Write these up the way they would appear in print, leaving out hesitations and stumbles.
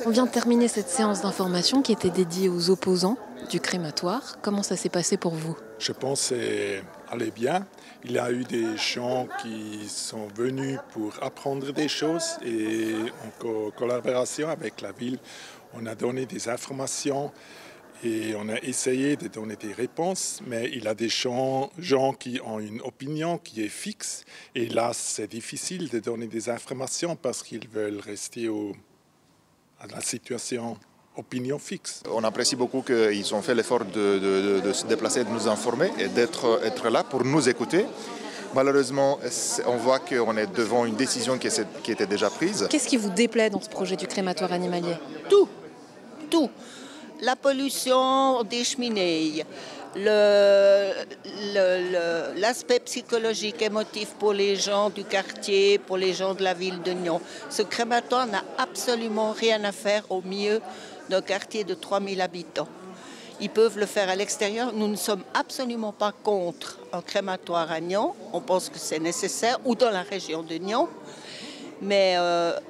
On vient de terminer cette séance d'information qui était dédiée aux opposants du crématoire. Comment ça s'est passé pour vous? Je pense que c'est allé bien. Il y a eu des gens qui sont venus pour apprendre des choses et en collaboration avec la ville, on a donné des informations et on a essayé de donner des réponses, mais il y a des gens qui ont une opinion qui est fixe et là c'est difficile de donner des informations parce qu'ils veulent rester à la situation opinion fixe. On apprécie beaucoup qu'ils ont fait l'effort de se déplacer, de nous informer et d'être là pour nous écouter. Malheureusement, on voit qu'on est devant une décision qui était déjà prise. Qu'est-ce qui vous déplaît dans ce projet du crématoire animalier? Tout. La pollution des cheminées, l'aspect psychologique, émotif pour les gens du quartier, pour les gens de la ville de Nyon. Ce crématoire n'a absolument rien à faire au milieu d'un quartier de 3000 habitants. Ils peuvent le faire à l'extérieur. Nous ne sommes absolument pas contre un crématoire à Nyon. On pense que c'est nécessaire, ou dans la région de Nyon. Mais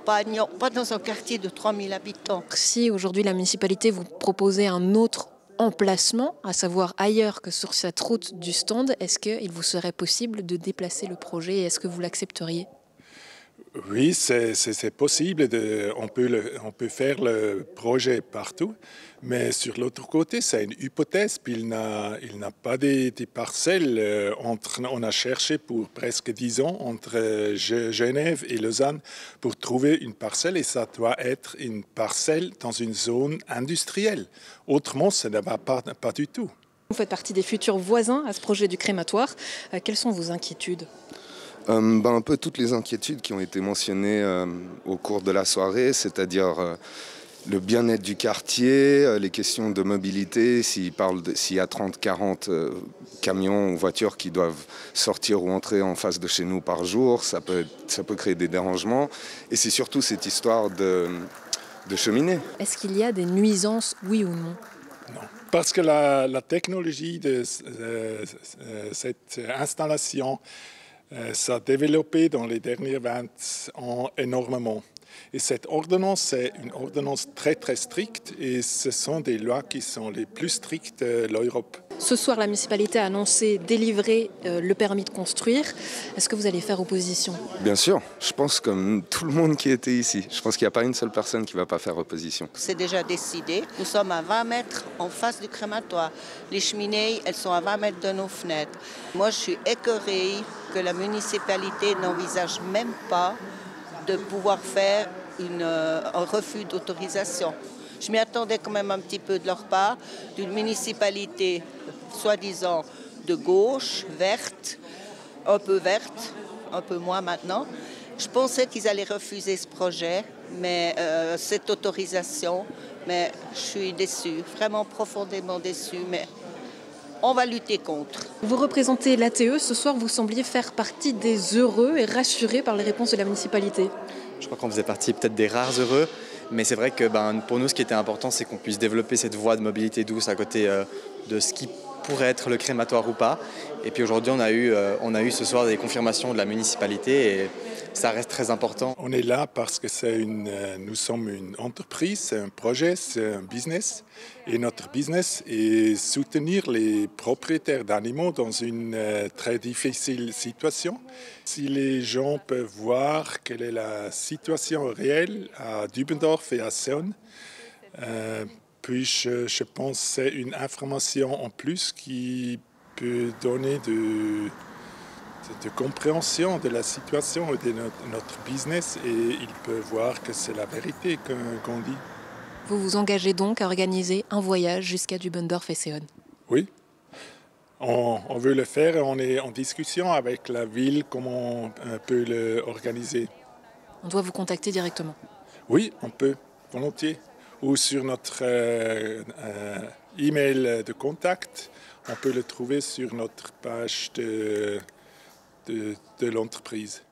pas dans un quartier de 3000 habitants. Si aujourd'hui la municipalité vous proposait un autre emplacement, à savoir ailleurs que sur cette route du stand, est-ce qu'il vous serait possible de déplacer le projet et est-ce que vous l'accepteriez? Oui, c'est possible. On peut faire le projet partout, mais sur l'autre côté, c'est une hypothèse. Puis il n'a pas des parcelles. On a cherché pour presque 10 ans entre Genève et Lausanne pour trouver une parcelle et ça doit être une parcelle dans une zone industrielle. Autrement, ça ne va pas du tout. Vous faites partie des futurs voisins à ce projet du crématoire. Quelles sont vos inquiétudes? Un peu toutes les inquiétudes qui ont été mentionnées au cours de la soirée, c'est-à-dire le bien-être du quartier, les questions de mobilité, s'il y a 30-40 camions ou voitures qui doivent sortir ou entrer en face de chez nous par jour, ça peut créer des dérangements. Et c'est surtout cette histoire de cheminée. Est-ce qu'il y a des nuisances, oui ou non? Non, parce que la technologie de cette installation ça a développé dans les derniers 20 ans énormément. Et cette ordonnance, c'est une ordonnance très très stricte et ce sont des lois qui sont les plus strictes de l'Europe. Ce soir, la municipalité a annoncé délivrer le permis de construire. Est-ce que vous allez faire opposition? Bien sûr, je pense comme tout le monde qui était ici. Je pense qu'il n'y a pas une seule personne qui ne va pas faire opposition. C'est déjà décidé. Nous sommes à 20 mètres en face du crématoire. Les cheminées, elles sont à 20 mètres de nos fenêtres. Moi, je suis écœurée que la municipalité n'envisage même pas de pouvoir faire un refus d'autorisation. Je m'y attendais quand même un petit peu de leur part, d'une municipalité soi-disant de gauche, verte, un peu moins maintenant. Je pensais qu'ils allaient refuser ce projet, mais cette autorisation, mais je suis déçue, vraiment profondément déçue, mais on va lutter contre. Vous représentez l'ATE, ce soir vous sembliez faire partie des heureux et rassurés par les réponses de la municipalité. Je crois qu'on faisait partie peut-être des rares heureux, mais c'est vrai que pour nous ce qui était important c'est qu'on puisse développer cette voie de mobilité douce à côté de ce qui pourrait être le crématoire ou pas. Et puis aujourd'hui on a eu ce soir des confirmations de la municipalité et ça reste très important. On est là parce que nous sommes une entreprise, c'est un projet, c'est un business. Et notre business est soutenir les propriétaires d'animaux dans une très difficile situation. Si les gens peuvent voir quelle est la situation réelle à Dubendorf et à Seonn, puis je pense que c'est une information en plus qui peut donner de compréhension de la situation et de notre business et ils peuvent voir que c'est la vérité qu'on dit. Vous vous engagez donc à organiser un voyage jusqu'à Dubendorf et Seonn? Oui, on veut le faire et on est en discussion avec la ville comment on peut l'organiser. On doit vous contacter directement? Oui, on peut, volontiers. Ou sur notre email de contact, on peut le trouver sur notre page de l'entreprise.